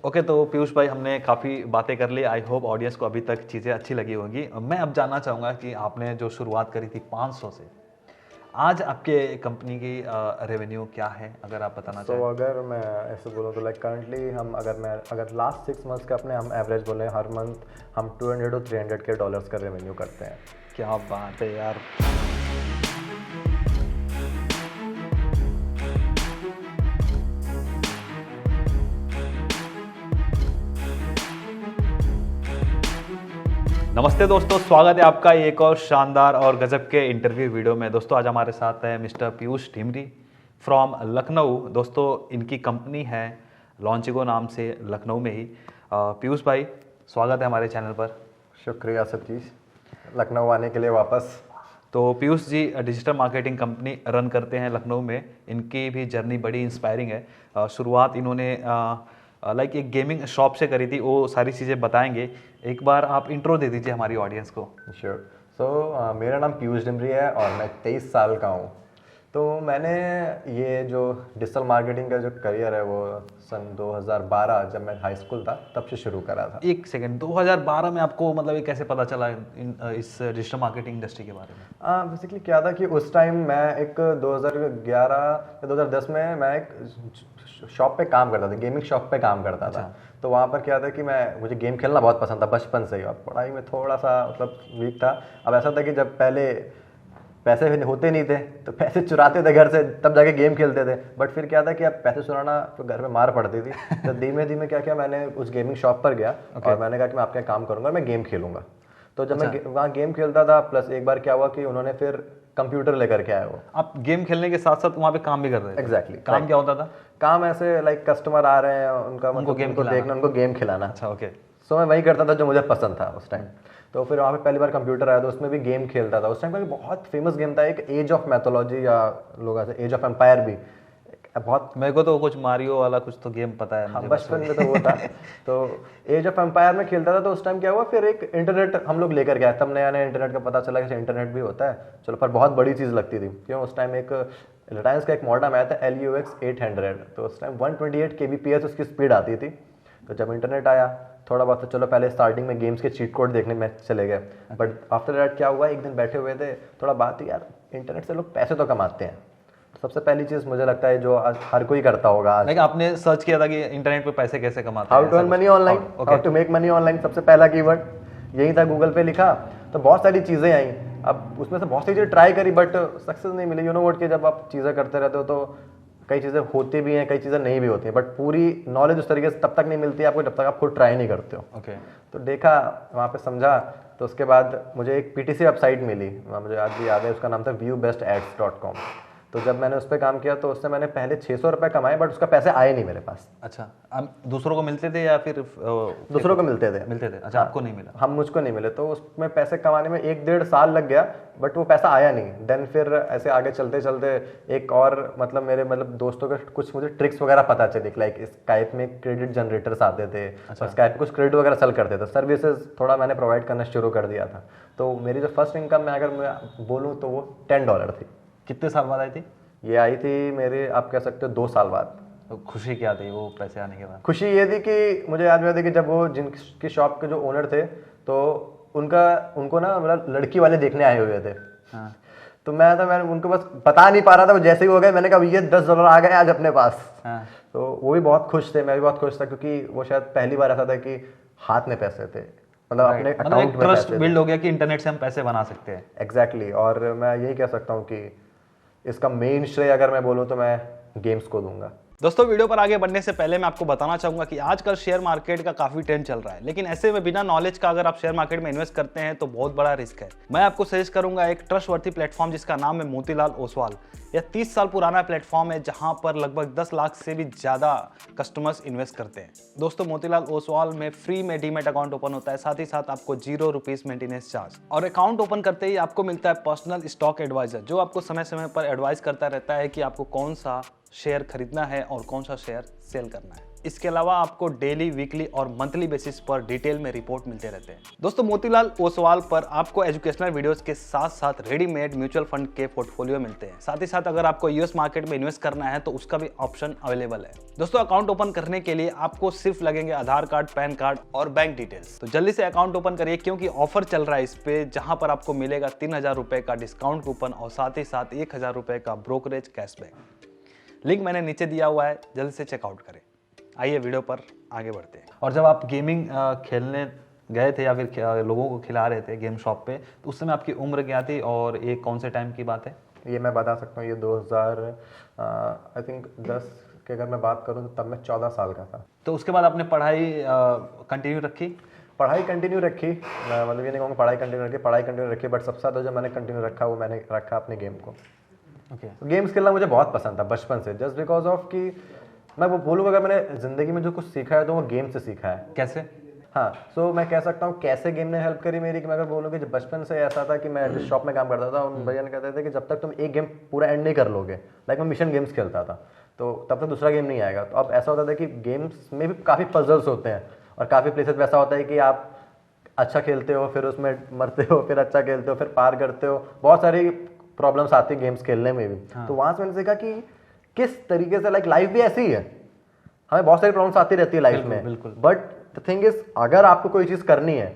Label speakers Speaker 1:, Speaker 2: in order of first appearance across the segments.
Speaker 1: Okay तो पीयूष भाई हमने काफ़ी बातें कर ली। आई होप ऑडियंस को अभी तक चीज़ें अच्छी लगी होंगी। मैं अब जानना चाहूँगा कि आपने जो शुरुआत करी थी 500 से, आज आपके कंपनी की रेवेन्यू क्या है, अगर आप बताना चाहें।
Speaker 2: अगर मैं ऐसे बोलूँ तो लाइक करंटली हम अगर लास्ट 6 मंथ्स का अपने हम एवरेज बोलें, हर मंथ हम 200 to 300 के डॉलर्स का रेवेन्यू करते हैं।
Speaker 1: क्या बात है यार। नमस्ते दोस्तों, स्वागत है आपका एक और शानदार और गजब के इंटरव्यू वीडियो में। दोस्तों आज हमारे साथ है मिस्टर पीयूष ढिमरी फ्रॉम लखनऊ। दोस्तों इनकी कंपनी है लॉन्चिगो नाम से, लखनऊ में ही। पीयूष भाई स्वागत है हमारे चैनल पर।
Speaker 2: शुक्रिया सतीश, लखनऊ आने के लिए वापस।
Speaker 1: तो Piyush ji digital marketing company run करते हैं लखनऊ में। इनकी भी जर्नी बड़ी इंस्पायरिंग है। शुरुआत इन्होंने लाइक एक गेमिंग शॉप से करी थी, वो सारी चीज़ें बताएंगे। एक बार आप इंट्रो दे दीजिए हमारी ऑडियंस को।
Speaker 2: श्योर। मेरा नाम पीयूष ढिमरी है और मैं 23 साल का हूँ। तो मैंने ये जो डिजिटल मार्केटिंग का जो करियर है वो सन 2012 जब मैं हाई स्कूल था तब से शुरू करा था।
Speaker 1: एक सेकंड, 2012 में आपको मतलब ये कैसे पता चला इस डिजिटल मार्केटिंग इंडस्ट्री के बारे में?
Speaker 2: बेसिकली क्या था कि उस टाइम मैं एक 2011 या 2010 में मैं एक शॉप पे काम करता था, गेमिंग शॉप पे काम करता था। तो वहाँ पर क्या था कि मुझे गेम खेलना बहुत पसंद था बचपन से ही, और पढ़ाई में थोड़ा सा मतलब वीक था। अब ऐसा था कि जब पहले पैसे होते नहीं थे तो पैसे चुराते थे घर से, तब जाके गेम खेलते थे। बट फिर क्या था कि अब पैसे चुराना तो घर में मार पड़ती थी। तो धीमे धीमे क्या किया, मैंने उस गेमिंग शॉप पर गया और मैंने कहा कि मैं आपके काम करूंगा, मैं गेम खेलूंगा। तो जब मैं वहाँ गेम खेलता था, प्लस एक बार क्या हुआ कि उन्होंने फिर कंप्यूटर लेकर के आए। वो आप
Speaker 1: गेम खेलने के साथ साथ वहाँ पे काम भी कर रहे थे?
Speaker 2: एग्जैक्टली।
Speaker 1: काम क्या होता था?
Speaker 2: काम ऐसे लाइक कस्टमर आ रहे हैं, उनको देखना, उनको गेम खिलाना।
Speaker 1: अच्छा, ओके।
Speaker 2: सो मैं वही करता था जो मुझे पसंद था उस टाइम। तो फिर वहाँ पे पहली बार कंप्यूटर आया तो उसमें भी गेम खेलता था। उस टाइम का बहुत फेमस गेम था एक, एज ऑफ मैथोलॉजी, या लोग ऐसे एज ऑफ एम्पायर भी बहुत।
Speaker 1: मेरे को तो कुछ मारियो वाला कुछ तो गेम पता है।
Speaker 2: हाँ, बचपन में तो वो था। तो एज ऑफ एम्पायर में खेलता था। तो उस टाइम क्या हुआ, फिर एक इंटरनेट हम लोग लेकर गए। तब नया नया इंटरनेट का पता चला कि इंटरनेट भी होता है, चलो। पर बहुत बड़ी चीज़ लगती थी क्यों, उस टाइम एक रिलायंस का एक मॉडम आया था LUX 800। तो उस टाइम 128 kbps उसकी स्पीड आती थी। तो जब इंटरनेट आया थोड़ा बहुत, तो चलो पहले स्टार्टिंग में गेम्स के चीट कोड देखने में चले गए। बट आफ्टर दैट क्या हुआ, एक दिन बैठे हुए थे, थोड़ा बात ही, यार इंटरनेट से लोग पैसे तो कमाते हैं। सबसे पहली चीज़ मुझे लगता है जो हर कोई करता होगा आज,
Speaker 1: लाइक आपने सर्च किया था कि इंटरनेट पे पैसे कैसे कमाते
Speaker 2: हैं,
Speaker 1: हैं,
Speaker 2: how to earn money online, how to make money online. सबसे पहला कीवर्ड यही था, गूगल पे लिखा तो बहुत सारी चीज़ें आई। अब उसमें से बहुत सी चीज़ें ट्राई करी बट सक्सेस नहीं मिली। यू नो व्हाट, कि जब आप चीज़ें करते रहते हो तो कई चीज़ें होती भी हैं, कई चीज़ें नहीं भी होती हैं। बट पूरी नॉलेज उस तरीके से तब तक नहीं मिलती है आपको जब तक आप खुद ट्राई नहीं करते हो।
Speaker 1: ओके।
Speaker 2: तो देखा, वहाँ पे समझा। तो उसके बाद मुझे एक PTC वेबसाइट मिली, मुझे आज भी याद है, उसका नाम था viewbestads.com। तो जब मैंने उस पर काम किया तो उससे मैंने पहले 600 रुपये कमाए, बट उसका पैसे आए नहीं मेरे पास।
Speaker 1: अच्छा, दूसरों को मिलते थे या फिर
Speaker 2: दूसरों को मिलते थे?
Speaker 1: अच्छा, आपको नहीं मिला?
Speaker 2: मुझको नहीं मिले। तो उसमें पैसे कमाने में 1-1.5 साल लग गया, बट वो पैसा आया नहीं। देन फिर ऐसे आगे चलते चलते एक और मेरे दोस्तों के कुछ मुझे ट्रिक्स वगैरह पता चली। लाइक स्काइप में क्रेडिट जनरेटर्स आते थे। अच्छा। और स्काइप पे कुछ क्रेडिट वगैरह सेल करते थे, सर्विसेज थोड़ा मैंने प्रोवाइड करना शुरू कर दिया था। तो मेरी जो फर्स्ट इनकम में अगर मैं बोलूँ तो वो $10 थी।
Speaker 1: कितने साल बाद आई थी?
Speaker 2: ये आई थी मेरे, आप कह सकते हो 2 साल बाद।
Speaker 1: तो खुशी क्या थी वो पैसे आने के बाद?
Speaker 2: खुशी ये थी कि मुझे याद हुआ था कि जब वो जिनकी शॉप के जो ओनर थे तो उनको ना मतलब लड़की वाले देखने आए हुए थे।
Speaker 1: हाँ।
Speaker 2: तो मैं उनको बस बता नहीं पा रहा था, वो जैसे ही हो गए मैंने कहा ये $10 आ गए आज अपने पास।
Speaker 1: हाँ।
Speaker 2: तो वो भी बहुत खुश थे, मैं भी बहुत खुश था, क्योंकि वो शायद पहली बार ऐसा था कि हाथ में पैसे थे, मतलब अपने अकाउंट में
Speaker 1: ट्रस्ट बिल्ड हो गया कि इंटरनेट से हम पैसे बना सकते हैं।
Speaker 2: एग्जैक्टली। और मैं यही कह सकता हूँ कि इसका मेन श्रेय अगर मैं बोलूँ तो मैं गेम्स को दूंगा।
Speaker 1: दोस्तों वीडियो पर आगे बढ़ने से पहले मैं आपको बताना चाहूंगा कि आजकल शेयर मार्केट का काफी ट्रेंड चल रहा है, लेकिन ऐसे में बिना नॉलेज का अगर आप शेयर मार्केट में इन्वेस्ट करते हैं तो बहुत बड़ा रिस्क है। मैं आपको सजेस्ट करूंगा एक ट्रस्टवर्थी प्लेटफॉर्म जिसका नाम है मोतीलाल ओसवाल। यह 30 साल पुराना प्लेटफॉर्म है जहां पर लगभग 10 लाख से भी ज्यादा कस्टमर्स इन्वेस्ट करते हैं। दोस्तों मोतीलाल ओसवाल में फ्री में डीमैट अकाउंट ओपन होता है, साथ ही साथ आपको ₹0 मेंटेनेंस चार्ज, और अकाउंट ओपन करते ही आपको मिलता है पर्सनल स्टॉक एडवाइजर, जो आपको समय समय पर एडवाइस करता रहता है कि आपको कौन सा शेयर खरीदना है और कौन सा शेयर सेल करना है। इसके अलावा आपको डेली, वीकली और मंथली बेसिस पर डिटेल में रिपोर्ट मिलते रहते हैं। दोस्तों, मोतीलाल ओसवाल पर आपको एजुकेशनल वीडियोस के साथ साथ रेडीमेड म्यूचुअल फंड के पोर्टफोलियो मिलते हैं। साथ ही साथ अगर आपको यूएस मार्केट में इन्वेस्ट करना है तो उसका भी ऑप्शन अवेलेबल है। दोस्तों, अकाउंट ओपन करने के लिए आपको सिर्फ लगेंगे आधार कार्ड, पैन कार्ड और बैंक डिटेल्स। तो जल्दी से अकाउंट ओपन करिए, क्योंकि ऑफर चल रहा है इस पे, जहां पर आपको मिलेगा 3000 रुपए का डिस्काउंट कूपन और साथ ही साथ 1000 रुपए का ब्रोकरेज कैशबैक। लिंक मैंने नीचे दिया हुआ है, जल्द से चेकआउट करें। आइए वीडियो पर आगे बढ़ते हैं। और जब आप गेमिंग खेलने गए थे या फिर लोगों को खिला रहे थे गेम शॉप पे, तो उस समय आपकी उम्र क्या थी और ये कौन से टाइम की बात है?
Speaker 2: ये मैं बता सकता हूँ, ये 2000 आई थिंक 10 की अगर मैं बात करूँ तो तब मैं 14 साल का था।
Speaker 1: तो उसके बाद आपने पढ़ाई कंटिन्यू रखी?
Speaker 2: पढ़ाई कंटिन्यू रखी, मैं मतलब ये नहीं कहूँगा पढ़ाई कंटिन्यू रखी, बट सबसे ज़्यादा जो मैंने कंटिन्यू रखा वो मैंने रखा अपने गेम को।
Speaker 1: ओके।
Speaker 2: गेम्स खेलना मुझे बहुत पसंद था बचपन से, जस्ट बिकॉज ऑफ कि मैं वो बोलूँ अगर मैंने ज़िंदगी में जो कुछ सीखा है तो वो गेम से सीखा है।
Speaker 1: कैसे?
Speaker 2: हाँ, सो मैं कह सकता हूँ कैसे गेम ने हेल्प करी मेरी, कि मैं अगर बोलूँ कि जब बचपन से ऐसा था कि मैं जिस शॉप में काम करता था उन भैया ने कहते थे कि जब तक तुम एक गेम पूरा एंड नहीं कर लोगे, लाइक मैं मिशन गेम्स खेलता था, तो तब तक दूसरा गेम नहीं आएगा। तो अब ऐसा होता था कि गेम्स में भी काफ़ी पजल्स होते हैं और काफ़ी प्लेसेस वैसा होता है कि आप अच्छा खेलते हो, फिर उसमें मरते हो, फिर अच्छा खेलते हो, फिर पार करते हो, बहुत सारी प्रॉब्लम्स आती है गेम्स खेलने में भी। हाँ। तो वहाँ से मैंने सीखा कि किस तरीके से लाइक लाइफ भी ऐसी ही है, हमें बहुत सारी प्रॉब्लम्स आती रहती है लाइफ में,
Speaker 1: बिल्कुल।
Speaker 2: बट द थिंग इज अगर आपको कोई चीज़ करनी है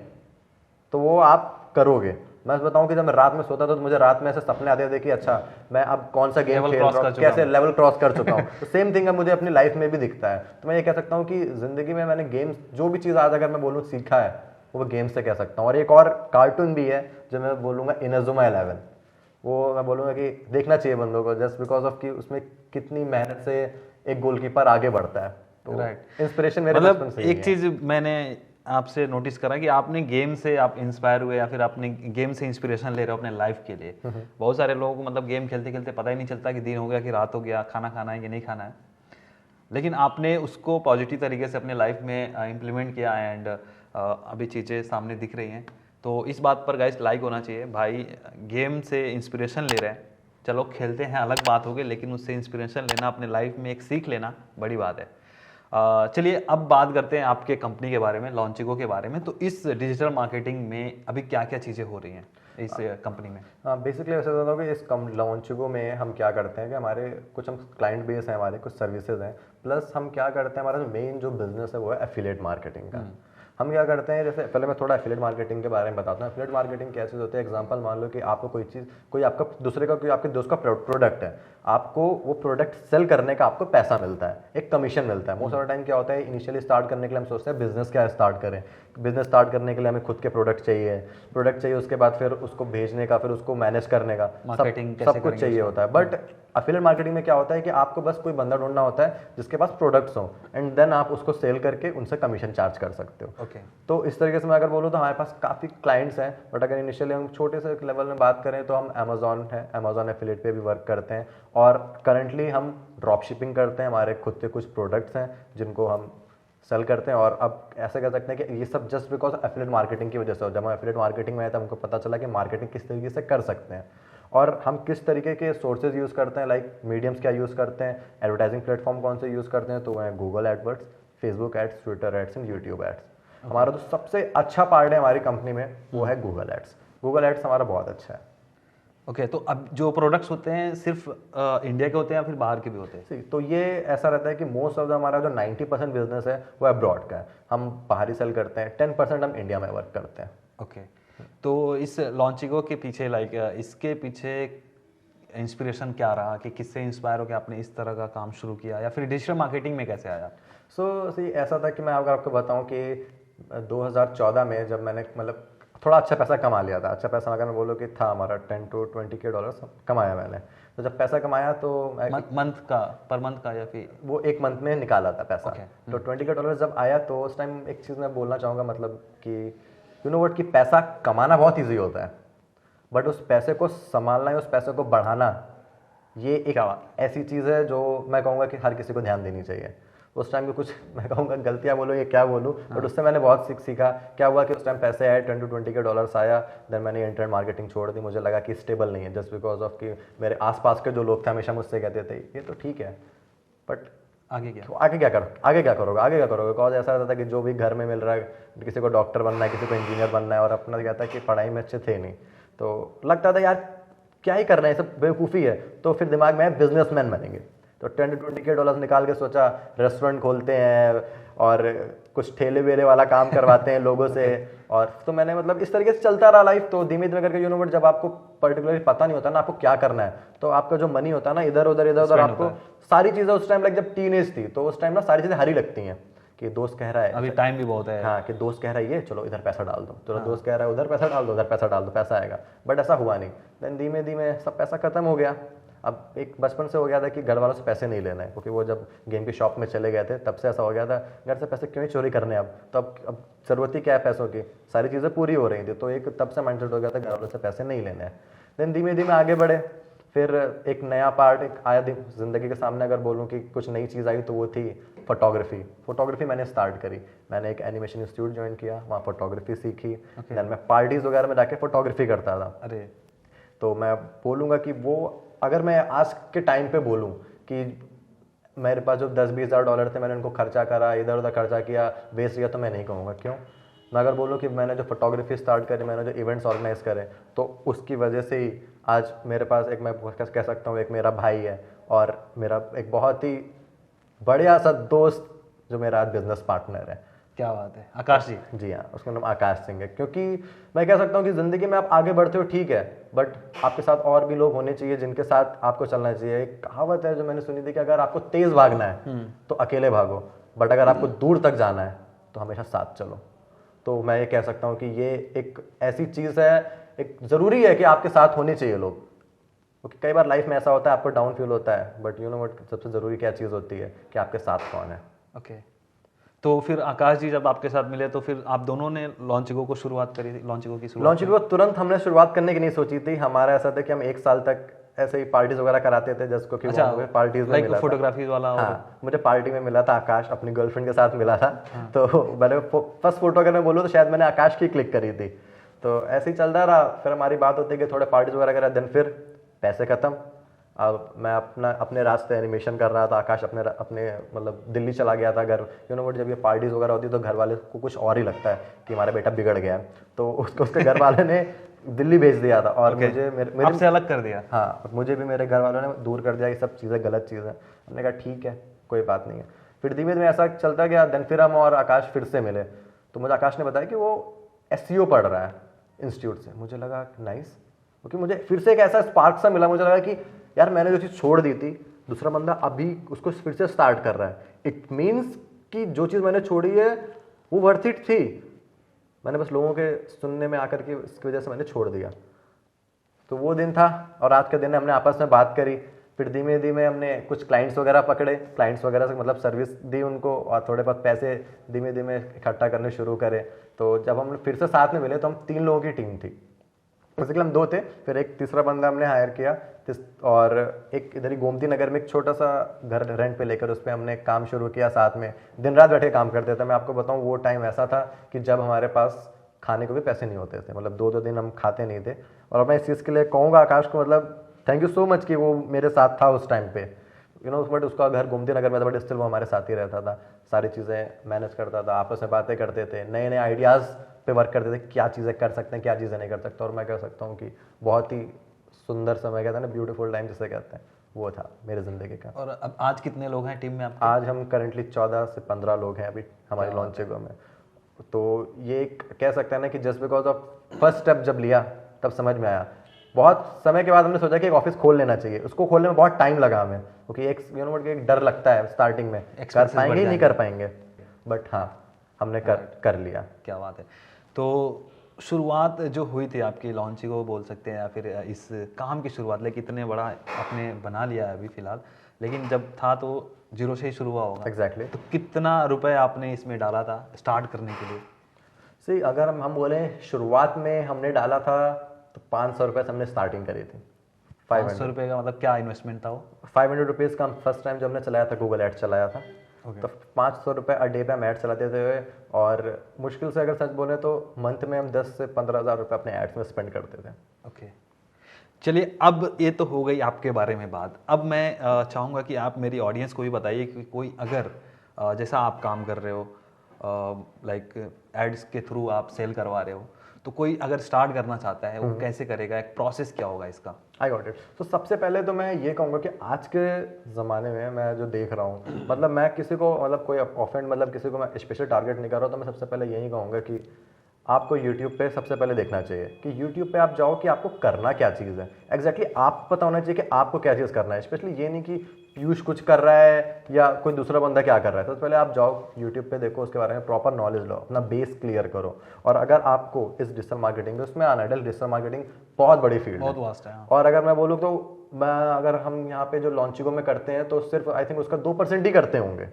Speaker 2: तो वो आप करोगे। मैं बताऊं कि जब मैं रात में सोता था तो मुझे रात में ऐसे सपने आते थे कि अच्छा मैं अब कौन सा गेम खेल रहा हूँ, कैसे लेवल क्रॉस कर चुका हूँ। तो सेम थिंग अब मुझे अपनी लाइफ में भी दिखता है। तो मैं ये कह सकता हूँ कि जिंदगी में मैंने गेम्स जो भी चीज़ आज अगर मैं बोलूँ सीखा है वो गेम्स से कह सकता हूँ। और एक और कार्टून भी है जो मैं बोलूँगा इनाजुमा 11, वो मैं बोलूँगा कि देखना चाहिए बंदों को, जस्ट बिकॉज ऑफ कि उसमें कितनी मेहनत से एक गोलकीपर आगे बढ़ता है। तो इंस्पिरेशन मेरे बचपन से ही है।
Speaker 1: एक चीज़ मैंने आपसे नोटिस करा कि आपने गेम से आप इंस्पायर हुए या फिर आपने गेम से इंस्पिरेशन ले रहे हो अपने लाइफ के लिए। बहुत सारे लोगों को मतलब गेम खेलते खेलते पता ही नहीं चलता कि दिन हो गया कि रात हो गया, खाना खाना है कि नहीं खाना है, लेकिन आपने उसको पॉजिटिव तरीके से अपने लाइफ में इम्प्लीमेंट किया एंड अभी चीज़ें सामने दिख रही हैं। तो इस बात पर गाइस लाइक होना चाहिए। भाई गेम से इंस्पिरेशन ले रहे हैं, चलो खेलते हैं अलग बात होगी, लेकिन उससे इंस्पिरेशन लेना, अपने लाइफ में एक सीख लेना बड़ी बात है। चलिए अब बात करते हैं आपके कंपनी के बारे में, लॉन्चिगो के बारे में। तो इस डिजिटल मार्केटिंग में अभी क्या क्या चीज़ें हो रही हैं इस कंपनी में?
Speaker 2: बेसिकली ऐसा होता है कि इस लॉन्चिगो में हम क्या करते हैं कि हमारे कुछ हम क्लाइंट बेस हैं, हमारे कुछ सर्विसेज हैं, प्लस हम क्या करते हैं, हमारा जो मेन जो बिजनेस है वो है एफिलिएट मार्केटिंग का। हम क्या करते हैं, जैसे पहले मैं थोड़ा एफिलिएट मार्केटिंग के बारे में बताता हूँ। एफिलिएट मार्केटिंग क्या चीज़ होती है, एग्जांपल मान लो कि आपको कोई चीज़, कोई आपका दूसरे का, कोई आपके दोस्त का प्रोडक्ट है, आपको वो प्रोडक्ट सेल करने का आपको पैसा मिलता है, एक कमीशन मिलता है। मोस्ट ऑफ द टाइम क्या होता है, इनिशियली स्टार्ट करने के लिए हम सोचते हैं बिजनेस क्या स्टार्ट करें। बिजनेस स्टार्ट करने के लिए हमें खुद के प्रोडक्ट चाहिए, उसके बाद फिर उसको भेजने का, फिर उसको मैनेज करने का सब कुछ चाहिए होता है। बट एफिलिएट मार्केटिंग में क्या होता है कि आपको बस कोई बंदा ढूंढना होता है जिसके पास प्रोडक्ट्स हो, एंड देन आप उसको सेल करके उनसे कमीशन चार्ज कर सकते हो। तो इस तरीके से मैं अगर बोलूँ तो हमारे पास काफ़ी क्लाइंट्स हैं, बट अगर इनिशियली हम छोटे से लेवल में बात करें तो हम अमेजॉन है, अमेजॉन एफिलिएट पे भी वर्क करते हैं, और करंटली हम ड्रॉप शिपिंग करते हैं। हमारे खुद के कुछ प्रोडक्ट्स हैं जिनको हम सेल करते हैं। और अब ऐसे कह सकते हैं कि ये सब जस्ट बिकॉज एफिलिएट मार्केटिंग की वजह से हो। जब हम एफिलिएट मार्केटिंग में आए तब हमको पता चला कि मार्केटिंग किस तरीके से कर सकते हैं और हम किस तरीके के सोर्सेज यूज़ करते हैं, लाइक मीडियम्स क्या यूज़ करते हैं, एडवर्टाइजिंग प्लेटफॉर्म कौन से यूज़ करते हैं। तो वह Google AdWords, Facebook ads, Twitter ads and YouTube ads. हमारा तो सबसे अच्छा पार्ट है हमारी कंपनी में वो है गूगल एड्स। गूगल एड्स हमारा बहुत अच्छा है।
Speaker 1: ओके, तो अब जो प्रोडक्ट्स होते हैं सिर्फ इंडिया के होते हैं या फिर बाहर के भी होते हैं?
Speaker 2: तो ये ऐसा रहता है कि मोस्ट ऑफ द हमारा जो 90% बिजनेस है वो अब्रॉड का है, हम बाहरी सेल करते हैं, 10% हम इंडिया में वर्क करते हैं।
Speaker 1: ओके, तो इस लॉन्चिगो के पीछे लाइक इसके पीछे इंस्पिरेशन क्या रहा कि किससे इंस्पायर होकर आपने इस तरह का काम शुरू किया, या फिर डिजिटल मार्केटिंग में कैसे आया?
Speaker 2: सी ऐसा था कि मैं अगर आपको बताऊं कि 2014 में जब मैंने मतलब थोड़ा अच्छा पैसा कमा लिया था, अच्छा पैसा अगर मैं बोलूँ कि था हमारा 10 to 20 के डॉलर्स कमाया मैंने। तो जब पैसा कमाया तो
Speaker 1: मंथ का, पर मंथ का, या फिर
Speaker 2: वो एक मंथ में निकाला था पैसा। तो 20 के डॉलर जब आया तो उस टाइम एक चीज़ मैं बोलना चाहूँगा, मतलब कि यू नो व्हाट, कि पैसा कमाना बहुत ईजी होता है, बट उस पैसे को संभालना या उस पैसे को बढ़ाना ये एक ऐसी चीज़ है जो मैं कहूँगा कि हर किसी को ध्यान देनी चाहिए। उस टाइम पे कुछ मैं कहूँगा गलतियाँ बोलो या क्या बोलूँ, बट उससे मैंने बहुत सीखा। क्या हुआ कि उस टाइम पैसे आए, 10 to 20 के डॉलर्स आया, देन मैंने इंटरनेट मार्केटिंग छोड़ दी। मुझे लगा कि स्टेबल नहीं है, जस्ट बिकॉज ऑफ कि मेरे आसपास के जो लोग थे हमेशा मुझसे कहते थे ये तो ठीक है, बट
Speaker 1: आगे क्या?
Speaker 2: तो आगे क्या करोगे? कॉज ऐसा रहता था कि जो भी घर में मिल रहा है, किसी को डॉक्टर बनना है, किसी को इंजीनियर बनना है, और अपना कहता है कि पढ़ाई में अच्छे थे नहीं, तो लगता था यार क्या ही करना है, सब बेवकूफ़ी है। तो फिर दिमाग में बिजनेसमैन बनेंगे, तो $10 to $20 निकाल के सोचा रेस्टोरेंट खोलते हैं और कुछ ठेले वेले वाला काम करवाते हैं लोगों से। और तो मैंने मतलब इस तरीके से चलता रहा लाइफ। तो धीमे धीमे करके बट जब आपको पर्टिकुलरली पता नहीं होता ना आपको क्या करना है, तो आपका जो मनी होता है ना इधर उधर आपको सारी चीज़ें उस टाइम लाइक जब टीनेज थी तो उस टाइम ना सारी चीज़ें हरी लगती हैं कि दोस्त कह रहा है,
Speaker 1: अभी टाइम भी बहुत है।
Speaker 2: हाँ, कि दोस्त कह रहा है ये चलो इधर पैसा डाल दो, चलो दोस्त कह रहा है उधर पैसा डाल दो, उधर पैसा डाल दो, पैसा आएगा। बट ऐसा हुआ नहीं। देन धीमे धीमे सब पैसा खत्म हो गया। अब एक बचपन से हो गया था कि घर वालों से पैसे नहीं लेना है, क्योंकि वो जब गेम की शॉप में चले गए थे तब से ऐसा हो गया था घर से पैसे क्यों ही चोरी करने अब, तो अब ज़रूरत ही क्या है पैसों की, सारी चीज़ें पूरी हो रही थी। तो एक तब से माइंडसेट हो गया था घर वालों से पैसे नहीं लेने हैं। देन धीमे धीमे आगे बढ़े। फिर एक नया पार्ट एक आया ज़िंदगी के सामने। अगर बोलूँ कि कुछ नई चीज़ आई तो वो थी फोटोग्राफी मैंने स्टार्ट करी। मैंने एक एनिमेशन इंस्टीट्यूट ज्वाइन किया, वहाँ फोटोग्राफी सीखी। देन मैं पार्टीज वगैरह में जाके फोटोग्राफी करता था।
Speaker 1: अरे
Speaker 2: तो मैं बोलूँगा कि वो अगर मैं आज के टाइम पे बोलूँ कि मेरे पास जो $10-20 थे मैंने उनको खर्चा करा, इधर उधर खर्चा किया, वेस्ट किया, तो मैं नहीं कहूँगा। क्यों? मैं अगर बोलूँ कि मैंने जो फोटोग्राफी स्टार्ट करी, मैंने जो इवेंट्स ऑर्गेनाइज करे, तो उसकी वजह से ही आज मेरे पास एक मैं कह सकता हूँ एक मेरा भाई है और मेरा एक बहुत ही बढ़िया सा दोस्त जो मेरा आज बिजनेस पार्टनर है।
Speaker 1: क्या बात है, आकाश जी।
Speaker 2: जी हाँ, उसका नाम आकाश सिंह है। क्योंकि मैं कह सकता हूँ कि ज़िंदगी में आप आगे बढ़ते हो ठीक है, बट आपके साथ और भी लोग होने चाहिए जिनके साथ आपको चलना चाहिए। एक कहावत है जो मैंने सुनी थी कि अगर आपको तेज़ भागना है तो अकेले भागो, बट अगर आपको दूर तक जाना है तो हमेशा साथ चलो। तो मैं ये कह सकता हूँ कि ये एक ऐसी चीज़ है, एक ज़रूरी है कि आपके साथ होने चाहिए लोग। क्योंकि कई बार लाइफ में ऐसा होता है आपको डाउन फील होता है, बट यू नो व्हाट, सबसे ज़रूरी क्या चीज़ होती है कि आपके साथ कौन है।
Speaker 1: ओके, तो फिर आकाश जी जब आपके साथ मिले तो फिर आप दोनों ने लॉन्चिगो को शुरुआत करी थी?
Speaker 2: लॉन्चिगो तुरंत हमने शुरुआत करने की नहीं सोची थी। हमारा ऐसा था कि हम 1 साल तक ऐसे ही पार्टीज वगैरह कराते थे, जिसको कि पार्टीज में मिला
Speaker 1: फोटोग्राफी वाला।
Speaker 2: हाँ, मुझे पार्टी में मिला था आकाश, अपनी गर्लफ्रेंड के साथ मिला था। तो मैंने फर्स्ट फोटो अगर मैं बोलूँ तो शायद मैंने आकाश की क्लिक करी थी। तो ऐसे ही चलता रहा। फिर हमारी बात होती है कि थोड़े पार्टीज वगैरह करा, देन फिर पैसे खत्म। अब मैं अपने रास्ते एनिमेशन कर रहा था, आकाश अपने मतलब दिल्ली चला गया था घर। यू नो व्हाट, जब ये पार्टीज वगैरह होती है तो घर वाले को कुछ और ही लगता है कि हमारा बेटा बिगड़ गया है, तो उसके घर वाले ने दिल्ली भेज दिया था और मुझे मेरे
Speaker 1: आपसे अलग कर दिया।
Speaker 2: हाँ, मुझे भी मेरे घर वालों ने दूर कर दिया, ये सब चीज़ें गलत चीज़ है। हमने कहा ठीक है, कोई बात नहीं है। फिर धीमे धीमे ऐसा चलता गया। देन फिर हम और आकाश फिर से मिले, तो मुझे आकाश ने बताया कि वो SEO पढ़ रहा है इंस्टीट्यूट से। मुझे लगा नाइस, क्योंकि मुझे फिर से एक ऐसा स्पार्क सा मिला। मुझे लगा कि यार मैंने जो चीज़ छोड़ दी थी, दूसरा बंदा अभी उसको फिर से स्टार्ट कर रहा है। इट मीन्स कि जो चीज़ मैंने छोड़ी है वो वर्थ इट थी। मैंने बस लोगों के सुनने में आकर के इसकी वजह से मैंने छोड़ दिया। तो वो दिन था और आज के दिन हमने आपस में बात करी। फिर धीमे धीमे हमने कुछ क्लाइंट्स वगैरह पकड़े, क्लाइंट्स वगैरह से मतलब सर्विस दी उनको, और थोड़े बहुत पैसे धीमे धीमे इकट्ठा करने शुरू करे। तो जब हम फिर से साथ में मिले तो हम 3 लोगों की टीम थी। बेसिकली हम 2 थे, फिर एक तीसरा बंदा हमने हायर किया, और एक इधर ही गोमती नगर में एक छोटा सा घर रेंट पे लेकर उस पर हमने काम शुरू किया। साथ में दिन रात बैठे काम करते थे। मैं आपको बताऊं वो टाइम ऐसा था कि जब हमारे पास खाने को भी पैसे नहीं होते थे, मतलब 2-2 दिन हम खाते नहीं थे। और मैं इस चीज़ के लिए कहूँगा आकाश को, मतलब थैंक यू सो मच कि वो मेरे साथ था उस टाइम पे। यू नो, बट उसका घर गोमती नगर में था, बट स्टिल वो हमारे साथ ही रहता था, सारी चीज़ें मैनेज करता था, आपस में बातें करते थे, नए नए आइडियाज़ पे वर्क करते थे, क्या चीज़ें कर सकते हैं, क्या चीज़ें नहीं कर सकते। और मैं कह सकता हूँ कि बहुत ही सुंदर समय कहता है ना, ब्यूटीफुल टाइम जिसे कहते हैं, वो था मेरे ज़िंदगी का।
Speaker 1: और अब आज कितने लोग हैं टीम में आपके?
Speaker 2: आज हम करंटली 14 से 15 लोग हैं अभी हमारी लॉन्चिंग में। तो ये कह सकते हैं ना कि just because of first step जब लिया तब समझ में आया। बहुत समय के बाद हमने सोचा कि एक ऑफिस खोल लेना चाहिए। उसको खोलने में बहुत टाइम लगा हमें, क्योंकि एक यू नो एक डर लगता है स्टार्टिंग में, कर पाएंगे नहीं कर पाएंगे, बट हाँ हमने कर लिया।
Speaker 1: क्या बात है। तो शुरुआत जो हुई थी आपकी लॉन्चिंग को बोल सकते हैं, या फिर इस काम की शुरुआत, लेकिन इतने बड़ा आपने बना लिया है अभी फिलहाल, लेकिन जब था तो 0 से ही शुरू हुआ होगा।
Speaker 2: एग्जैक्टली।
Speaker 1: तो कितना रुपए आपने इसमें डाला था स्टार्ट करने के लिए?
Speaker 2: सी अगर हम बोले शुरुआत में हमने डाला था तो 500 रुपये से हमने स्टार्टिंग करी थी।
Speaker 1: 500 रुपये का मतलब क्या इन्वेस्टमेंट था वो?
Speaker 2: 500 रुपीज़ का फर्स्ट टाइम जब हमने चलाया था, गूगल एड चलाया था। तो 500 रुपये अ डे पे हम एड चलाते थे, और मुश्किल से अगर सच बोले तो मंथ में हम 10 से 15 हज़ार रुपये अपने एड्स में स्पेंड करते थे।
Speaker 1: ओके। चलिए, अब ये तो हो गई आपके बारे में बात। अब मैं चाहूँगा कि आप मेरी ऑडियंस को भी बताइए कि कोई अगर जैसा आप काम कर रहे हो, लाइक एड्स के थ्रू आप सेल करवा रहे हो, तो कोई अगर स्टार्ट करना चाहता है वो कैसे करेगा, एक प्रोसेस क्या होगा इसका?
Speaker 2: आई गॉट इट। तो सबसे पहले तो मैं ये कहूँगा कि आज के ज़माने में मैं जो देख रहा हूँ, मतलब मैं किसी को मतलब कोई ऑफेंड मतलब किसी को मैं स्पेशल टारगेट नहीं कर रहा हूँ, तो मैं सबसे पहले यही कहूँगा कि आपको YouTube पे सबसे पहले देखना चाहिए कि YouTube पे आप जाओ कि आपको करना क्या चीज़ है। एग्जैक्टली आप पता होना चाहिए कि आपको क्या चीज़ करना है। स्पेशली ये नहीं कि पीयूष कुछ कर रहा है या कोई दूसरा बंदा क्या कर रहा है। तो पहले आप जाओ YouTube पे, देखो, उसके बारे में प्रॉपर नॉलेज लो, अपना बेस क्लियर करो। और अगर आपको इस डिजिटल मार्केटिंग उसमें आना है, डिजिटल मार्केटिंग बहुत बड़ी फील्ड है,
Speaker 1: बहुत वास्ट है।
Speaker 2: और अगर मैं बोलूँ तो अगर हम यहाँ पे जो लॉन्चिंगो में करते हैं तो सिर्फ आई थिंक उसका 2% ही करते होंगे,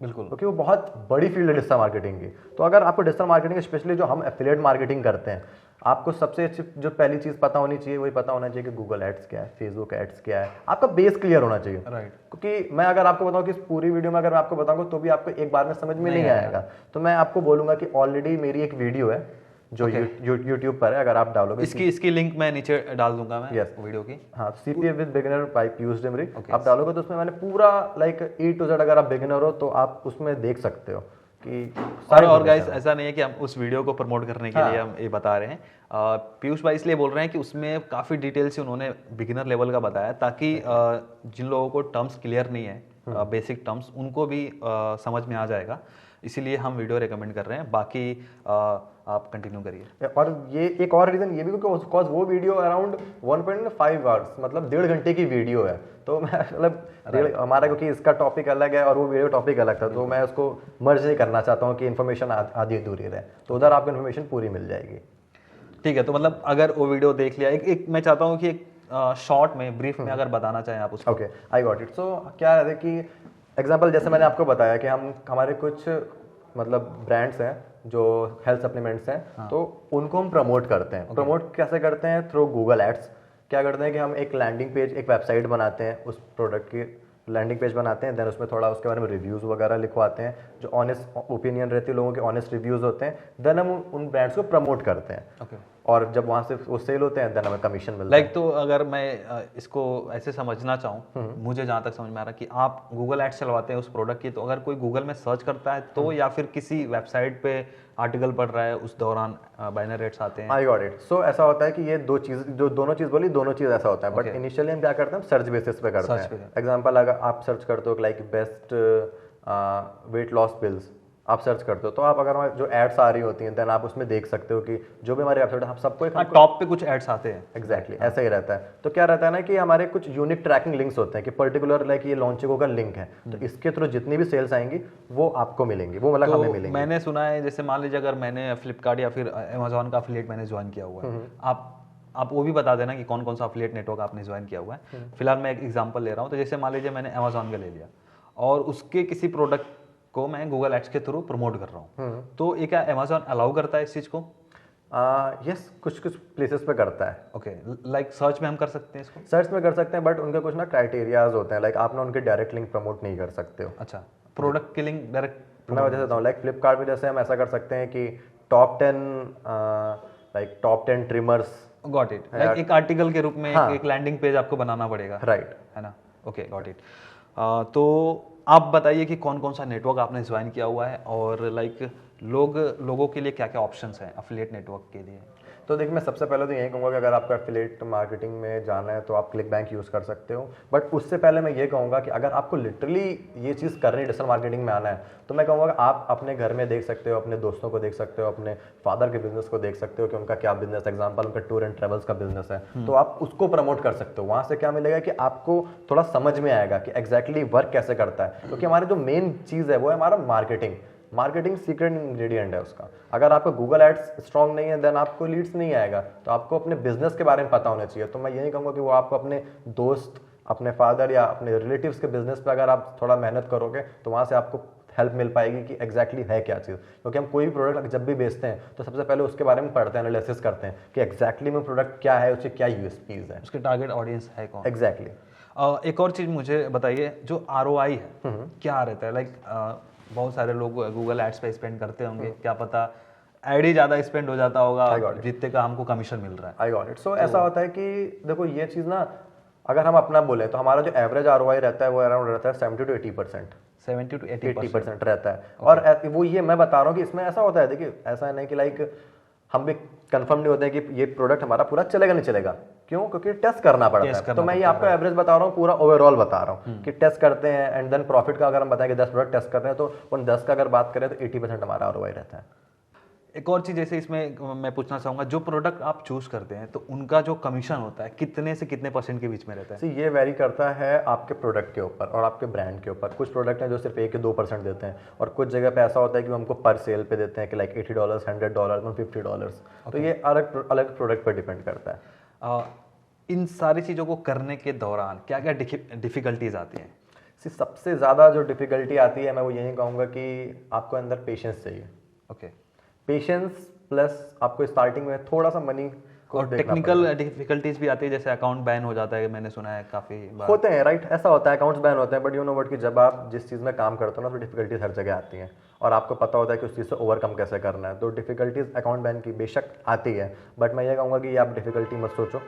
Speaker 1: बिल्कुल,
Speaker 2: क्योंकि वो बहुत बड़ी फील्ड है डिजिटल मार्केटिंग की। तो अगर आपको डिजिटल मार्केटिंग, स्पेशली जो हम एफिलिएट मार्केटिंग करते हैं, आपको सबसे अच्छी जो पहली चीज़ पता होनी चाहिए वही पता होना चाहिए कि गूगल एड्स क्या है, फेसबुक एड्स क्या है। आपका बेस क्लियर होना चाहिए,
Speaker 1: राइट।
Speaker 2: क्योंकि मैं अगर आपको बताऊं कि इस पूरी वीडियो में अगर मैं आपको बताऊंगा तो भी आपको एक बार में समझ में नहीं आएगा। तो मैं आपको बोलूंगा कि ऑलरेडी मेरी एक वीडियो है जो यूट्यूब पर है, अगर आप डालोगे
Speaker 1: इसकी लिंक मैं नीचे डाल दूंगा मैं,
Speaker 2: Yes.
Speaker 1: वीडियो की।
Speaker 2: हाँ, CPA with beginner by Piyush Dimri, आप डालोगे तो उसमें मैंने पूरा लाइक A to Z, अगर आप बिगिनर हो तो आप उसमें देख सकते हो कि
Speaker 1: और गाइस, ऐसा नहीं है कि हम उस वीडियो को प्रमोट करने के लिए हम ये बता रहे हैं। पीयूष भाई इसलिए बोल रहे हैं कि उसमें काफ़ी डिटेल से उन्होंने बिगिनर लेवल का बताया, ताकि जिन लोगों को टर्म्स क्लियर नहीं है, बेसिक टर्म्स, उनको भी समझ में आ जाएगा। इसीलिए हम वीडियो रेकमेंड कर रहे हैं। बाकी आप कंटिन्यू करिए।
Speaker 2: और ये एक और रीज़न ये भी बिकॉज वो वीडियो अराउंड 1.5 आवर्स, मतलब 1.5 घंटे की वीडियो है। तो मैं मतलब हमारा, क्योंकि इसका टॉपिक अलग है और वो वीडियो टॉपिक अलग था, तो मैं उसको मर्ज नहीं करना चाहता हूँ कि इन्फॉर्मेशन आधी अधूरी रहे, तो उधर आपको इन्फॉर्मेशन पूरी मिल जाएगी।
Speaker 1: ठीक है, तो मतलब अगर वो वीडियो देख लिया, एक मैं चाहता हूँ कि एक शॉर्ट में, ब्रीफ में अगर बताना चाहें आप उसको।
Speaker 2: Okay, I got it. So क्या है कि एग्जांपल जैसे मैंने आपको बताया कि हमारे कुछ मतलब ब्रांड्स हैं जो हेल्थ सप्लीमेंट्स हैं, तो उनको हम प्रमोट करते हैं। प्रमोट कैसे करते हैं? Through Google ads. क्या करते हैं कि हम एक लैंडिंग पेज, एक वेबसाइट बनाते हैं, उस प्रोडक्ट की लैंडिंग पेज बनाते हैं, देन उसमें थोड़ा उसके बारे में रिव्यूज़ वगैरह लिखवाते हैं, जो ऑनेस्ट ओपिनियन रहती है, लोगों के ऑनेस्ट रिव्यूज़ होते हैं, देन हम उन ब्रांड्स को प्रमोट करते हैं। और जब वहाँ से वो सेल होते हैं, देन हमें कमीशन मिलता है।
Speaker 1: तो अगर मैं इसको ऐसे समझना चाहूँ, मुझे जहाँ तक समझ में आ रहा कि आप गूगल एड्स चलवाते हैं उस प्रोडक्ट की, तो अगर कोई गूगल में सर्च करता है तो, या फिर किसी वेबसाइट पे आर्टिकल पढ़ रहा है उस दौरान बाइनर रेट्स आते हैं?
Speaker 2: आई गॉट इट। सो ऐसा होता है कि ये दो चीज़, जो दोनों चीज़ बोली, दोनों चीज़ ऐसा होता है। बट इनिशियली हम क्या करते हैं, सर्च बेसिस पे करते हैं। एग्जाम्पल, अगर आप सर्च करते हो like best weight loss pills, आप सर्च करते हो, तो आप अगर जो एड्स आ रही होती हैं, देन आप उसमें देख सकते हो कि जो भी हमारी वेबसाइट है, हम सबको
Speaker 1: टॉप पे कुछ एड्स आते हैं।
Speaker 2: एग्जैक्टली ऐसा ही रहता है। तो क्या रहता है ना कि हमारे कुछ यूनिक ट्रैकिंग लिंक्स होते हैं कि पर्टिकुलर लाइक ये लॉन्चिंगो का लिंक है, तो इसके थ्रू जितनी भी सेल्स आएंगी वो आपको मिलेंगी, वो मतलब हमें मिलेंगी।
Speaker 1: मैंने सुना है, जैसे मान लीजिए अगर मैंने फ्लिपकार्ट या फिर अमेजोन का अफिलिएट मैंने ज्वाइन किया हुआ है, आप वो भी बता देना कि कौन कौन सा अफिलिएट नेटवर्क आपने ज्वाइन किया हुआ है। फिलहाल मैं एक एग्जांपल ले रहा हूँ। तो जैसे मान लीजिए मैंने अमेजोन का ले लिया और उसके किसी प्रोडक्ट को मैं गूगल एड्स के थ्रू प्रमोट कर रहा हूँ, तो ये क्या अमेजोन अलाउ करता है इस चीज़ को?
Speaker 2: यस, कुछ कुछ प्लेसेस पे करता है।
Speaker 1: ओके, लाइक सर्च में हम कर सकते हैं इसको?
Speaker 2: सर्च में कर सकते हैं, बट उनके कुछ ना क्राइटेरियाज होते हैं, लाइक आप ना उनके डायरेक्ट लिंक प्रमोट नहीं कर सकते हो।
Speaker 1: अच्छा, प्रोडक्ट के लिंक डायरेक्ट?
Speaker 2: मैं वजह से लाइक फ्लिपकार्ट में जैसे हम ऐसा कर सकते हैं कि top 10 trimmers.
Speaker 1: Got it. Like एक आर्टिकल के रूप में एक लैंडिंग पेज आपको बनाना पड़ेगा,
Speaker 2: राइट,
Speaker 1: है ना? Okay, got it. तो आप बताइए कि कौन कौन सा नेटवर्क आपने ज्वाइन किया हुआ है, और लाइक लोगों के लिए क्या क्या ऑप्शंस हैं एफिलिएट नेटवर्क के लिए?
Speaker 2: तो देखिए, मैं सबसे पहले तो यही कहूँगा कि अगर आपको एफिलिएट मार्केटिंग में जाना है तो आप क्लिक बैंक यूज़ कर सकते हो। बट उससे पहले मैं ये कहूँगा कि अगर आपको लिटरली ये चीज़ करनी, डिजिटल मार्केटिंग में आना है, तो मैं कहूँगा कि आप अपने घर में देख सकते हो, अपने दोस्तों को देख सकते हो, अपने फादर के बिजनेस को देख सकते हो कि उनका क्या बिजनेस, एग्जाम्पल उनका टूर एंड ट्रेवल्स का बिजनेस है, तो आप उसको प्रमोट कर सकते हो। वहाँ से क्या मिलेगा कि आपको थोड़ा समझ में आएगा कि एग्जैक्टली वर्क कैसे करता है, क्योंकि हमारी जो मेन चीज़ है वो है हमारा मार्केटिंग सीक्रेट इंग्रेडिएंट है उसका। अगर आपका गूगल एड्स स्ट्रांग नहीं है, देन आपको लीड्स नहीं आएगा। तो आपको अपने बिजनेस के बारे में पता होना चाहिए। तो मैं यही कहूँगा कि वो आपको अपने दोस्त, अपने फादर या अपने रिलेटिव्स के बिजनेस पे अगर आप थोड़ा मेहनत करोगे, तो वहाँ से आपको हेल्प मिल पाएगी कि एग्जैक्टली है क्या चीज़। क्योंकि हम कोई भी प्रोडक्ट जब भी बेचते हैं तो सबसे पहले उसके बारे में पढ़ते हैं, एनालिसिस करते हैं कि एग्जैक्टली में प्रोडक्ट क्या है, उसकी क्या यूएसपीज है,
Speaker 1: उसके टारगेट ऑडियंस है कौन।
Speaker 2: एग्जैक्टली।
Speaker 1: एक और चीज़ मुझे बताइए, जो ROI है क्या रहता है? लाइक बहुत सारे लोग गूगल एड्स पे स्पेंड करते होंगे, क्या पता ऐड ही ज़्यादा स्पेंड हो जाता
Speaker 2: I
Speaker 1: होगा
Speaker 2: got it.
Speaker 1: जितने का हमको कमीशन मिल रहा है।
Speaker 2: आई गॉट इट। सो ऐसा होता है कि देखो ये चीज़ ना, अगर हम अपना बोले तो हमारा जो एवरेज ROI रहता है वो अराउंड रहता है 70 to 80%।
Speaker 1: 70 to 80%।
Speaker 2: 80% रहता है। और वो ये मैं बता रहा हूँ कि इसमें ऐसा होता है, देखिए ऐसा नहीं कि लाइक हम भी कंफर्म नहीं होते हैं कि ये प्रोडक्ट हमारा पूरा चलेगा नहीं चलेगा, क्यों? क्योंकि टेस्ट करना पड़ता है। तो मैं ये आपको एवरेज बता रहा हूँ, पूरा ओवरऑल बता रहा हूँ कि टेस्ट करते हैं एंड देन प्रॉफिट का अगर हम बताएं कि 10 प्रोडक्ट टेस्ट कर रहे हैं तो उन 10 का अगर बात करें तो 80% हमारा ROI रहता है।
Speaker 1: एक और चीज़ जैसे इसमें मैं पूछना चाहूँगा, जो प्रोडक्ट आप चूज करते हैं तो उनका जो कमीशन होता है कितने से कितने % के बीच में रहता है?
Speaker 2: सी ये वेरी करता है आपके प्रोडक्ट के ऊपर और आपके ब्रांड के ऊपर। कुछ प्रोडक्ट हैं जो सिर्फ 1 या 2% देते हैं और कुछ जगह पे ऐसा होता है कि वो हमको पर सेल पे देते हैं कि लाइक $80, $100, $50। तो ये अलग अलग प्रोडक्ट पर डिपेंड करता है।
Speaker 1: इन सारी चीज़ों को करने के दौरान क्या क्या डिफिकल्टीज आती हैं?
Speaker 2: सी सबसे ज़्यादा जो डिफिकल्टी आती है मैं वो यही कहूँगा कि आपको अंदर पेशेंस चाहिए।
Speaker 1: ओके।
Speaker 2: पेशेंस प्लस आपको स्टार्टिंग में थोड़ा सा मनी
Speaker 1: और टेक्निकल डिफिकल्टीज भी आती है, जैसे अकाउंट बैन हो जाता है, मैंने सुना है काफ़ी बार।
Speaker 2: होते हैं, राइट? ऐसा होता है, अकाउंट्स बैन होते हैं, बट यू नो व्हाट कि जब आप जिस चीज़ में काम करते हो ना तो डिफिकल्टीज हर जगह आती हैं और आपको पता होता है कि उस चीज़ से ओवरकम कैसे करना है। तो डिफिकल्टीज अकाउंट बैन की बेशक आती है, बट मैं ये कहूँगा कि आप डिफिकल्टी मत सोचो,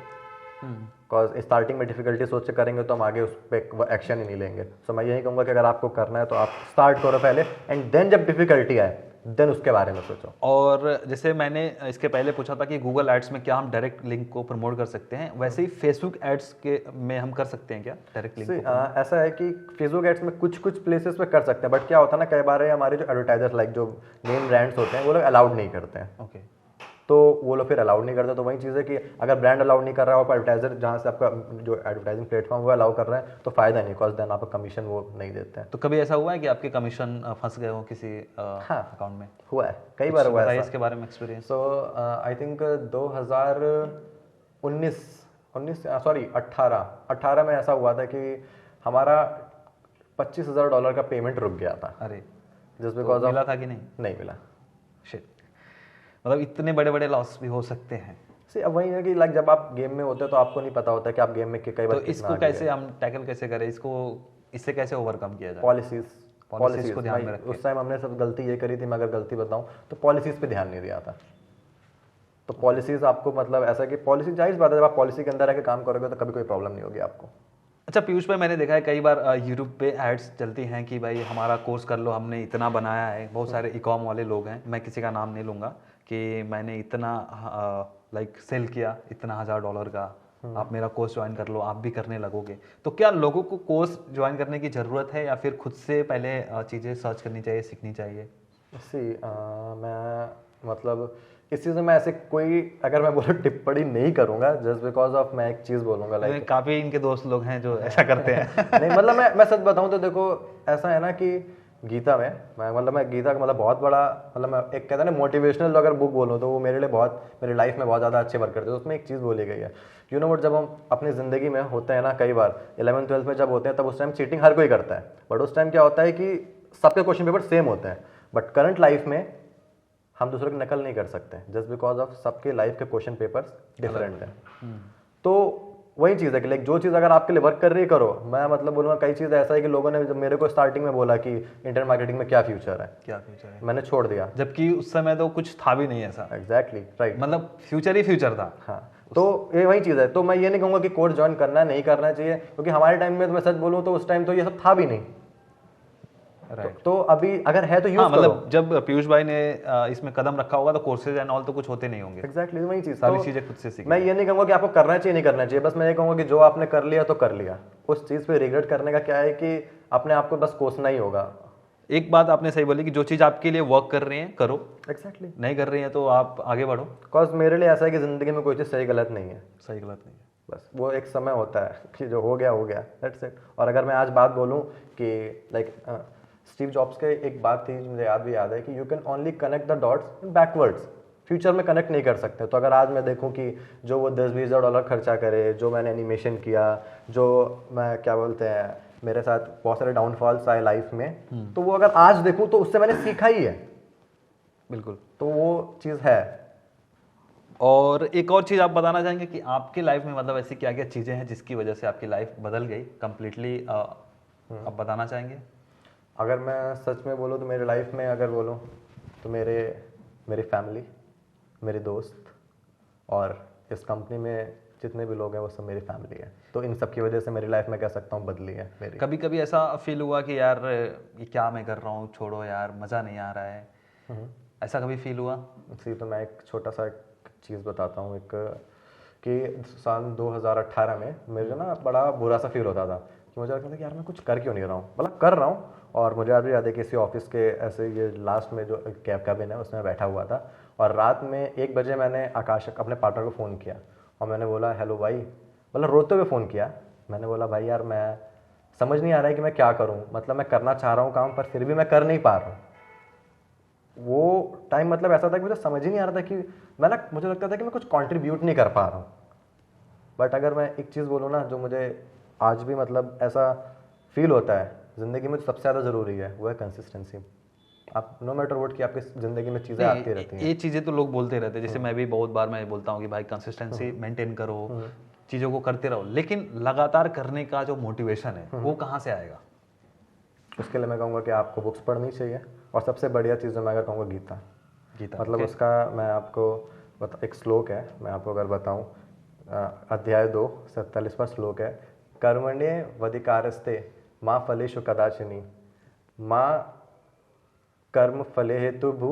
Speaker 2: बिकॉज स्टार्टिंग में डिफिकल्टी सोच के करेंगे तो हम आगे उस पर एक्शन ही नहीं लेंगे। सो मैं यही कहूँगा कि अगर आपको करना है तो आप स्टार्ट करो पहले एंड देन जब डिफिकल्टी आए देन उसके बारे में सोचो।
Speaker 1: और जैसे मैंने इसके पहले पूछा था कि गूगल एड्स में क्या हम डायरेक्ट लिंक को प्रमोट कर सकते हैं, वैसे ही फेसबुक एड्स के में हम कर सकते हैं क्या डायरेक्ट लिंक को?
Speaker 2: ऐसा है कि फेसबुक एड्स में कुछ कुछ प्लेसेस पे कर सकते हैं, बट क्या होता है ना, कई बार हमारे जो एडवर्टाइजर्स लाइक जो मेन ब्रांड्स होते हैं वो लोग अलाउड नहीं करते हैं।
Speaker 1: ओके।
Speaker 2: तो वो लोग फिर अलाउड नहीं करते। तो वही चीज़ है कि अगर ब्रांड अलाउड नहीं कर रहा है और एडवर्टाइजर जहाँ से आपका जो एडवर्टाइजिंग प्लेटफॉर्म वो अलाउ कर रहा है तो फायदा नहीं, बिकॉज देन आपको कमीशन वो नहीं देते हैं।
Speaker 1: तो कभी ऐसा हुआ है कि आपके कमीशन फंस गए हो किसी अकाउंट में?
Speaker 2: हुआ है, कई बार हुआ है
Speaker 1: इसके बारे में एक्सपीरियंस।
Speaker 2: सो आई थिंक 2018 में ऐसा हुआ था कि हमारा $25,000 का पेमेंट रुक गया था।
Speaker 1: अरे,
Speaker 2: जस्ट बिकॉज
Speaker 1: तो मिला था कि नहीं?
Speaker 2: नहीं मिला।
Speaker 1: शिट, मतलब इतने बड़े बड़े लॉस भी हो सकते हैं।
Speaker 2: अब वही है कि लाइक जब आप गेम में होते हो तो आपको नहीं पता होता कि आप गेम में कई बार
Speaker 1: तो इसको कैसे हम टैकल कैसे करें, इससे कैसे ओवरकम किया जाए?
Speaker 2: पॉलिसीज
Speaker 1: को ध्यान में रखें।
Speaker 2: उस टाइम हमने सब गलती ये करी थी, मैं अगर गलती बताऊं तो पॉलिसीज पे ध्यान नहीं दिया था। तो पॉलिसीज आपको मतलब ऐसा कि पॉलिसी जायज़ बात है, जब आप पॉलिसी के अंदर रह के काम करोगे तो कभी कोई प्रॉब्लम नहीं होगी आपको।
Speaker 1: अच्छा पीयूष भाई, मैंने देखा है कई बार यूट्यूब पे एड्स चलती हैं कि भाई हमारा कोर्स कर लो, हमने इतना बनाया है। बहुत सारे ई-कॉम वाले लोग हैं, मैं किसी का नाम नहीं लूँगा, कि मैंने इतना लाइक सेल किया इतना $1000 का, आप मेरा कोर्स ज्वाइन कर लो, आप भी करने लगोगे। तो क्या लोगों को कोर्स ज्वाइन करने की ज़रूरत है या फिर खुद से पहले चीज़ें सर्च करनी चाहिए, सीखनी चाहिए?
Speaker 2: मैं मतलब इस चीज़ में मैं ऐसे कोई अगर मैं बोलूँ टिप्पणी नहीं करूँगा, जस्ट बिकॉज ऑफ मैं एक चीज़ बोलूँगा लाइक
Speaker 1: काफ़ी इनके दोस्त लोग हैं जो ऐसा करते हैं।
Speaker 2: नहीं मतलब मैं सच बताऊँ तो देखो ऐसा है ना कि गीता में मैं गीता का मतलब बहुत बड़ा मतलब मैं एक कहता है ना मोटिवेशनल अगर बुक बोलूँ तो वो मेरे लिए बहुत मेरी लाइफ में बहुत ज़्यादा अच्छे वर्क करते हैं। उसमें एक चीज़ बोली गई है, यू नो व्हाट, जब हम अपनी ज़िंदगी में होते हैं ना, कई बार 11th-12th में जब होते हैं तब उस टाइम चीटिंग हर कोई करता है, बट उस टाइम क्या होता है कि सबके क्वेश्चन पेपर सेम होते हैं। बट करंट लाइफ में हम दूसरों की नकल नहीं कर सकते जस्ट बिकॉज ऑफ सबके लाइफ के क्वेश्चन पेपर्स डिफरेंट हैं। तो वही चीज़ है कि लाइक जो चीज़ अगर आपके लिए वर्क कर रही है करो। मैं मतलब बोलूँगा कई चीज़ ऐसा है कि लोगों ने जब मेरे को स्टार्टिंग में बोला कि इंटरनेट मार्केटिंग में क्या फ्यूचर है, मैंने छोड़ दिया,
Speaker 1: जबकि उस समय तो कुछ था भी नहीं ऐसा।
Speaker 2: एग्जैक्टली राइट,
Speaker 1: मतलब फ्यूचर ही फ्यूचर था।
Speaker 2: हाँ, तो ये वही चीज़ है। तो मैं ये नहीं कहूँगा कि कोर्स ज्वाइन करना है, नहीं करना चाहिए, क्योंकि हमारे टाइम में तो मैं सच बोलूँ तो उस टाइम तो ये सब था भी नहीं। तो अभी अगर है तो यूज
Speaker 1: मतलब जब पीयूष भाई ने इसमें कदम रखा होगा तो कोर्सेज एंड ऑल तो कुछ होते नहीं होंगे।
Speaker 2: एग्जैक्टली वही चीज़,
Speaker 1: सारी चीजें खुद से सीखी।
Speaker 2: मैं ये नहीं कहूँगा कि आपको करना चाहिए नहीं करना चाहिए, बस मैं ये कहूँगा कि जो आपने कर लिया तो कर लिया। उस चीज़ पे रिग्रेट करने का क्या है कि अपने आप को बस कोसना ही होगा।
Speaker 1: एक बात आपने सही बोली कि जो चीज़ आपके लिए वर्क कर रही है करो,
Speaker 2: एग्जैक्टली
Speaker 1: नहीं कर रही है तो आप आगे बढ़ो।
Speaker 2: बिकॉज मेरे लिए ऐसा है कि ज़िंदगी में कोई चीज़ सही गलत नहीं है,
Speaker 1: सही गलत नहीं है,
Speaker 2: बस वो एक समय होता है कि जो हो गया दैट्स इट। और अगर मैं आज बात बोलूँ कि लाइक स्टीव जॉब्स के एक बात थी जो मुझे याद है कि you can only connect the dots backwards, future में कनेक्ट नहीं कर सकते। तो अगर आज मैं देखूं कि जो वो $10-20 खर्चा करे, जो मैंने एनिमेशन किया, जो मैं क्या बोलते हैं मेरे साथ बहुत सारे डाउनफॉल्स आए लाइफ में, तो वो अगर आज देखूं तो उससे मैंने सीखा ही है।
Speaker 1: बिल्कुल,
Speaker 2: तो वो चीज़ है।
Speaker 1: और एक और चीज़ आप बताना चाहेंगे कि आपकी लाइफ में मतलब ऐसी क्या क्या चीज़ें हैं जिसकी वजह से आपकी लाइफ बदल गई कंप्लीटली, आप बताना चाहेंगे?
Speaker 2: अगर मैं सच में बोलूँ तो मेरे लाइफ में अगर बोलूँ तो मेरे मेरी फैमिली, मेरे दोस्त, और इस कंपनी में जितने भी लोग हैं वो सब मेरी फैमिली है। तो इन सब की वजह से मेरी लाइफ में कह सकता हूँ बदली है मेरी।
Speaker 1: कभी कभी ऐसा फील हुआ कि यार ये क्या मैं कर रहा हूँ, छोड़ो यार, मज़ा नहीं आ रहा है, ऐसा कभी फील हुआ?
Speaker 2: इसी तो मैं एक छोटा सा एक चीज़ बताता हूँ। एक कि साल 2018 में मेरे ना बड़ा बुरा सा फील होता था कि मुझे लगता था कि यार मैं कुछ कर क्यों नहीं रहा हूँ, मतलब कर रहा हूँ। और मुझे आज भी याद है कि किसी ऑफिस के ऐसे ये लास्ट में जो कैबिन है उसमें बैठा हुआ था, और रात में 1 बजे मैंने आकाश अपने पार्टनर को फ़ोन किया और मैंने बोला हेलो भाई, मतलब रोते हुए फ़ोन किया। मैंने बोला भाई यार मैं समझ नहीं आ रहा है कि मैं क्या करूँ, मतलब मैं करना चाह रहा हूँ काम पर फिर भी मैं कर नहीं पा रहा हूँ। वो टाइम मतलब ऐसा था कि मुझे समझ ही नहीं आ रहा था कि मैं ना, मुझे लगता था कि मैं कुछ कंट्रीब्यूट नहीं कर पा रहा हूँ। बट अगर मैं एक चीज़ बोलूँ ना जो मुझे आज भी मतलब ऐसा फील होता है ज़िंदगी में, सबसे ज़्यादा ज़रूरी है वो है कंसिस्टेंसी। आप नो मैटर व्हाट कि आपकी ज़िंदगी में चीज़ें आती रहती हैं।
Speaker 1: ये चीज़ें तो लोग बोलते रहते हैं, जैसे मैं भी बहुत बार मैं बोलता हूँ कि भाई कंसिस्टेंसी मेंटेन करो, चीज़ों को करते रहो, लेकिन लगातार करने का जो मोटिवेशन है वो कहाँ से आएगा?
Speaker 2: उसके लिए मैं कहूँगा कि आपको बुक्स पढ़नी चाहिए, और सबसे बढ़िया चीज़ मैं अगर कहूँगा गीता।
Speaker 1: गीता
Speaker 2: मतलब उसका मैं आपको एक श्लोक है, मैं आपको अगर बताऊँ, अध्याय 2 47वां श्लोक है, कर्मण्येवाधिकारस्ते माँ फलेषु कदाचिनी माँ कर्म फले हेतु भू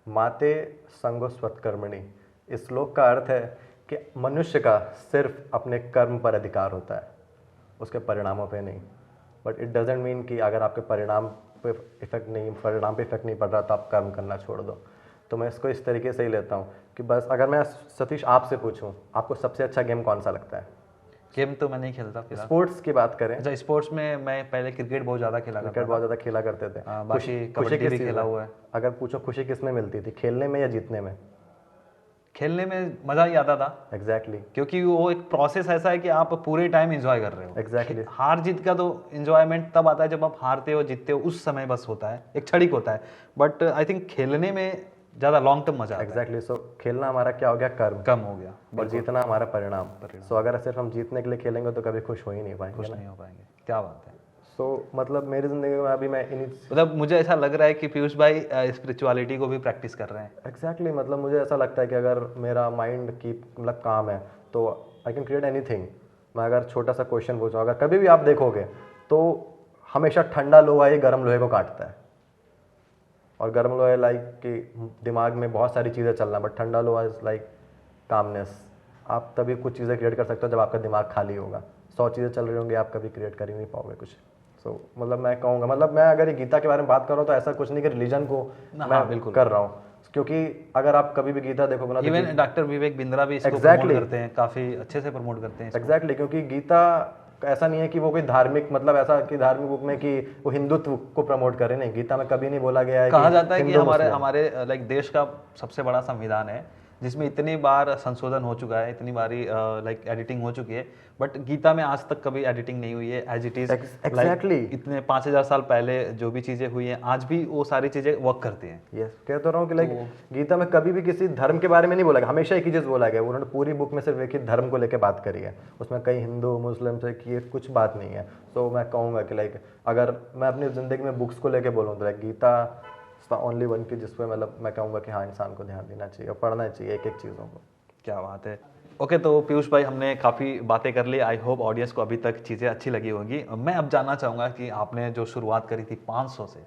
Speaker 2: माते संगो स्वत्कर्मणि। इस श्लोक का अर्थ है कि मनुष्य का सिर्फ अपने कर्म पर अधिकार होता है, उसके परिणामों पे नहीं। बट इट डजेंट मीन कि अगर आपके परिणाम पे इफेक्ट नहीं पड़ रहा तो आप कर्म करना छोड़ दो। तो मैं इसको इस तरीके से ही लेता हूँ कि बस अगर मैं सतीश आपसे पूछूं आपको सबसे अच्छा गेम कौन सा लगता है?
Speaker 1: गेम तो मैं नहीं खेलता फिलहाल।
Speaker 2: स्पोर्ट्स की बात करें,
Speaker 1: अच्छा, स्पोर्ट्स में मैं पहले क्रिकेट बहुत ज़्यादा खेला करता
Speaker 2: क्रिकेट बहुत ज़्यादा खेला करते थे।
Speaker 1: था, बाकी कबड्डी भी खेला हुआ है।
Speaker 2: अगर पूछो खुशी किस में मिलती थी, खेलने में या जीतने में?
Speaker 1: खेलने में मज़ा ही आता था,
Speaker 2: एग्जैक्टली
Speaker 1: क्योंकि वो एक प्रोसेस ऐसा है कि आप पूरे टाइम एंजॉय कर रहे हो।
Speaker 2: एग्जैक्टली
Speaker 1: हार जीत का तो एंजॉयमेंट तब आता है जब आप हारते हो जीतते हो, उस समय बस होता है, एक क्षणिक होता है। बट आई थिंक खेलने में ज़्यादा लॉन्ग टर्म मजा आता है।
Speaker 2: एग्जैक्टली सो खेलना हमारा क्या हो गया, कर्म,
Speaker 1: कम हो गया,
Speaker 2: और जीतना हमारा परिणाम। सो अगर सिर्फ हम जीतने के लिए खेलेंगे तो कभी खुश हो ही नहीं पाएंगे
Speaker 1: खुश
Speaker 2: ना।
Speaker 1: नहीं हो पाएंगे। क्या बात है।
Speaker 2: सो मतलब मेरी ज़िंदगी में अभी मैं इन्हीं
Speaker 1: मतलब मुझे ऐसा लग रहा है कि पीयूष भाई स्पिरिचुअलिटी को भी प्रैक्टिस कर रहे हैं।
Speaker 2: एग्जैक्टली मतलब मुझे ऐसा लगता है कि अगर मेरा माइंड की मतलब काम है तो आई कैन क्रिएट एनीथिंग। मैं अगर छोटा सा क्वेश्चन पूछूँ, अगर कभी भी आप देखोगे तो हमेशा ठंडा लोहा ही गर्म लोहे को काटता है, और गर्म लोहा लाइक कि दिमाग में बहुत सारी चीज़ें चलना, बट ठंडा लोहा इज़ लाइक कामनेस। आप तभी कुछ चीज़ें क्रिएट कर सकते हो जब आपका दिमाग खाली होगा। 100 चीज़ें चल रही होंगी, आप कभी क्रिएट कर ही नहीं पाओगे कुछ। सो मतलब मैं कहूँगा, मतलब मैं अगर ये गीता के बारे में बात कर रहा हूँ तो ऐसा कुछ नहीं कि रिलीजन को मैं
Speaker 1: बिल्कुल
Speaker 2: कर रहा हूँ, क्योंकि अगर आप कभी भी गीता देखोगे ना,
Speaker 1: इवन डॉक्टर विवेक बिंद्रा भी इसको प्रमोट करते हैं, काफ़ी अच्छे से प्रमोट करते हैं।
Speaker 2: एग्जैक्टली क्योंकि गीता ऐसा नहीं है कि वो कोई धार्मिक, मतलब ऐसा कि धार्मिक बुक में कि वो हिंदुत्व को प्रमोट करे, नहीं, गीता में कभी नहीं बोला गया है।
Speaker 1: कहा जाता है कि हमारे लाइक देश का सबसे बड़ा संविधान है जिसमें इतनी बार संशोधन हो चुका है, इतनी बारी लाइक एडिटिंग हो चुकी है, बट गीता में आज तक कभी एडिटिंग नहीं हुई है, एज इट इज।
Speaker 2: एग्जैक्टली
Speaker 1: इतने 5000 साल पहले जो भी चीज़ें हुई हैं आज भी वो सारी चीज़ें वर्क करती हैं।
Speaker 2: यस, कह तो रहा हूँ कि लाइक गीता में कभी भी किसी धर्म के बारे में नहीं बोला गया, हमेशा एक ही चीज़ बोला गया। उन्होंने पूरी बुक में सिर्फ एक ही धर्म को लेकर बात करी है, उसमें कई हिंदू मुस्लिम से की कुछ बात नहीं है। तो मैं कहूँगा कि लाइक अगर मैं अपनी ज़िंदगी में बुक्स को लेकर बोलूँ तो लाइक गीता ओनली वन की जिस पे मतलब मैं कहूँगा कि हाँ इंसान को ध्यान देना चाहिए और पढ़ना चाहिए एक एक चीज़ों को।
Speaker 1: क्या बात है। ओके, तो पीयूष भाई हमने काफ़ी बातें कर ली। आई होप ऑडियंस को अभी तक चीज़ें अच्छी लगी होंगी। मैं अब जानना चाहूँगा कि आपने जो शुरुआत करी थी 500 से,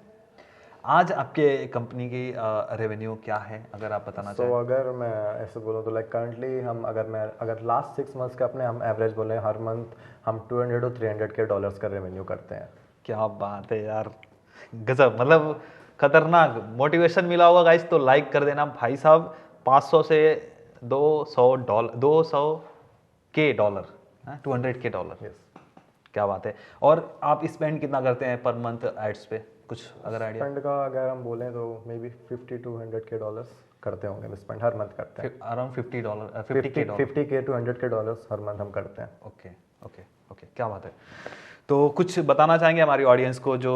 Speaker 1: आज आपके कंपनी की रेवेन्यू क्या है, अगर आप बताना चाहें।
Speaker 2: तो अगर मैं ऐसे बोलूँ तो लाइक करंटली हम अगर लास्ट 6 मंथ्स का अपने हम एवरेज बोले, हर मंथ हम 200 to 300 के डॉलर्स का रेवेन्यू करते हैं।
Speaker 1: क्या बात है यार, गजब, मतलब खतरनाक मोटिवेशन मिला होगा गाइस, तो लाइक कर देना भाई साहब। 500 से 200 के डॉलर, 200 के डॉलर।
Speaker 2: यस,
Speaker 1: क्या बात है। और आप स्पेंड कितना करते हैं पर मंथ एड्स पे, कुछ अगर आइडिया?
Speaker 2: स्पेंड का अगर हम बोलें तो मे बी 50 to 100 के डॉलर्स करते होंगे, स्पेंड हर मंथ करते हैं।
Speaker 1: अराउंड $50
Speaker 2: 50 के to 100 के डॉलर्स हर मंथ हम करते हैं।
Speaker 1: ओके ओके ओके, क्या बात है। तो कुछ बताना चाहेंगे हमारी ऑडियंस को, जो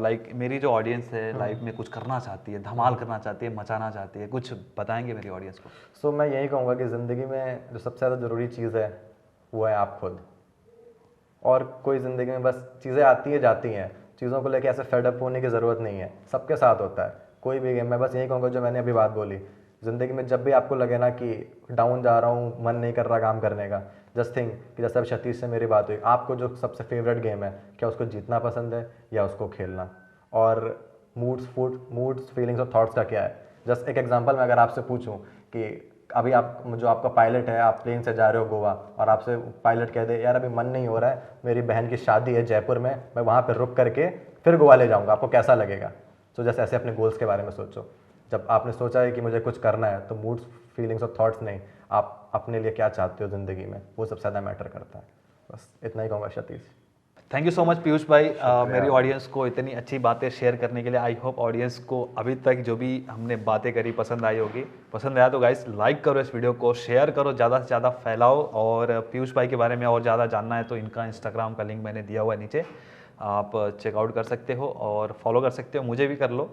Speaker 1: लाइक मेरी जो ऑडियंस है लाइफ में कुछ करना चाहती है, धमाल करना चाहती है, मचाना चाहती है, कुछ बताएंगे मेरी ऑडियंस को?
Speaker 2: सो मैं यही कहूँगा कि ज़िंदगी में जो सबसे ज़्यादा ज़रूरी चीज़ है वो है आप खुद। और कोई ज़िंदगी में बस चीज़ें आती हैं जाती हैं, चीज़ों को लेके ऐसे फेडअप होने की ज़रूरत नहीं है। सबके साथ होता है, कोई भी गेम, मैं बस यही कहूँगा जो मैंने अभी बात बोली, ज़िंदगी में जब भी आपको लगे ना कि डाउन जा रहा हूँ, मन नहीं कर रहा काम करने का, जस्ट थिंक कि जैसे अभी सतीश से मेरी बात हुई, आपको जो सबसे फेवरेट गेम है, क्या उसको जीतना पसंद है या उसको खेलना, और मूड्स फीलिंग्स और थॉट्स का क्या है। जस्ट एक एग्जांपल मैं अगर आपसे पूछूं कि अभी आप जो आपका पायलट है, आप प्लेन से जा रहे हो गोवा और आपसे पायलट कह दे यार अभी मन नहीं हो रहा है, मेरी बहन की शादी है जयपुर में, मैं वहाँ पर रुक करके फिर गोवा ले जाऊँगा, आपको कैसा लगेगा। तो जैसे ऐसे अपने गोल्स के बारे में सोचो, जब आपने सोचा है कि मुझे कुछ करना है तो मूड्स फीलिंग्स और थॉट्स नहीं, आप अपने लिए क्या चाहते हो ज़िंदगी में, वो सबसे ज़्यादा मैटर करता है। बस इतना ही कहूँगा Satish.
Speaker 1: Thank you so much Piyush भाई, मेरी ऑडियंस को इतनी अच्छी बातें शेयर करने के लिए। आई होप ऑडियंस को अभी तक जो भी हमने बातें करी पसंद आई होगी। पसंद आया तो गाइस लाइक करो इस वीडियो को, शेयर करो, ज़्यादा से ज़्यादा फैलाओ। और पीयूष भाई के बारे में और ज़्यादा जानना है तो इनका इंस्टाग्राम का लिंक मैंने दिया हुआ है नीचे, आप चेकआउट कर सकते हो और फॉलो कर सकते हो, मुझे भी कर लो,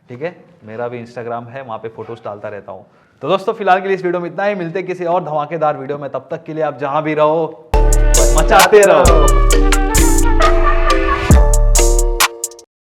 Speaker 1: ठीक है। मेरा भी इंस्टाग्राम है, वहाँ पे फोटोज डालता रहता हूँ। तो दोस्तों फिलहाल के लिए इस वीडियो में इतना ही, मिलते किसी और धमाकेदार वीडियो में, तब तक के लिए आप जहाँ भी रहो मचाते रहो।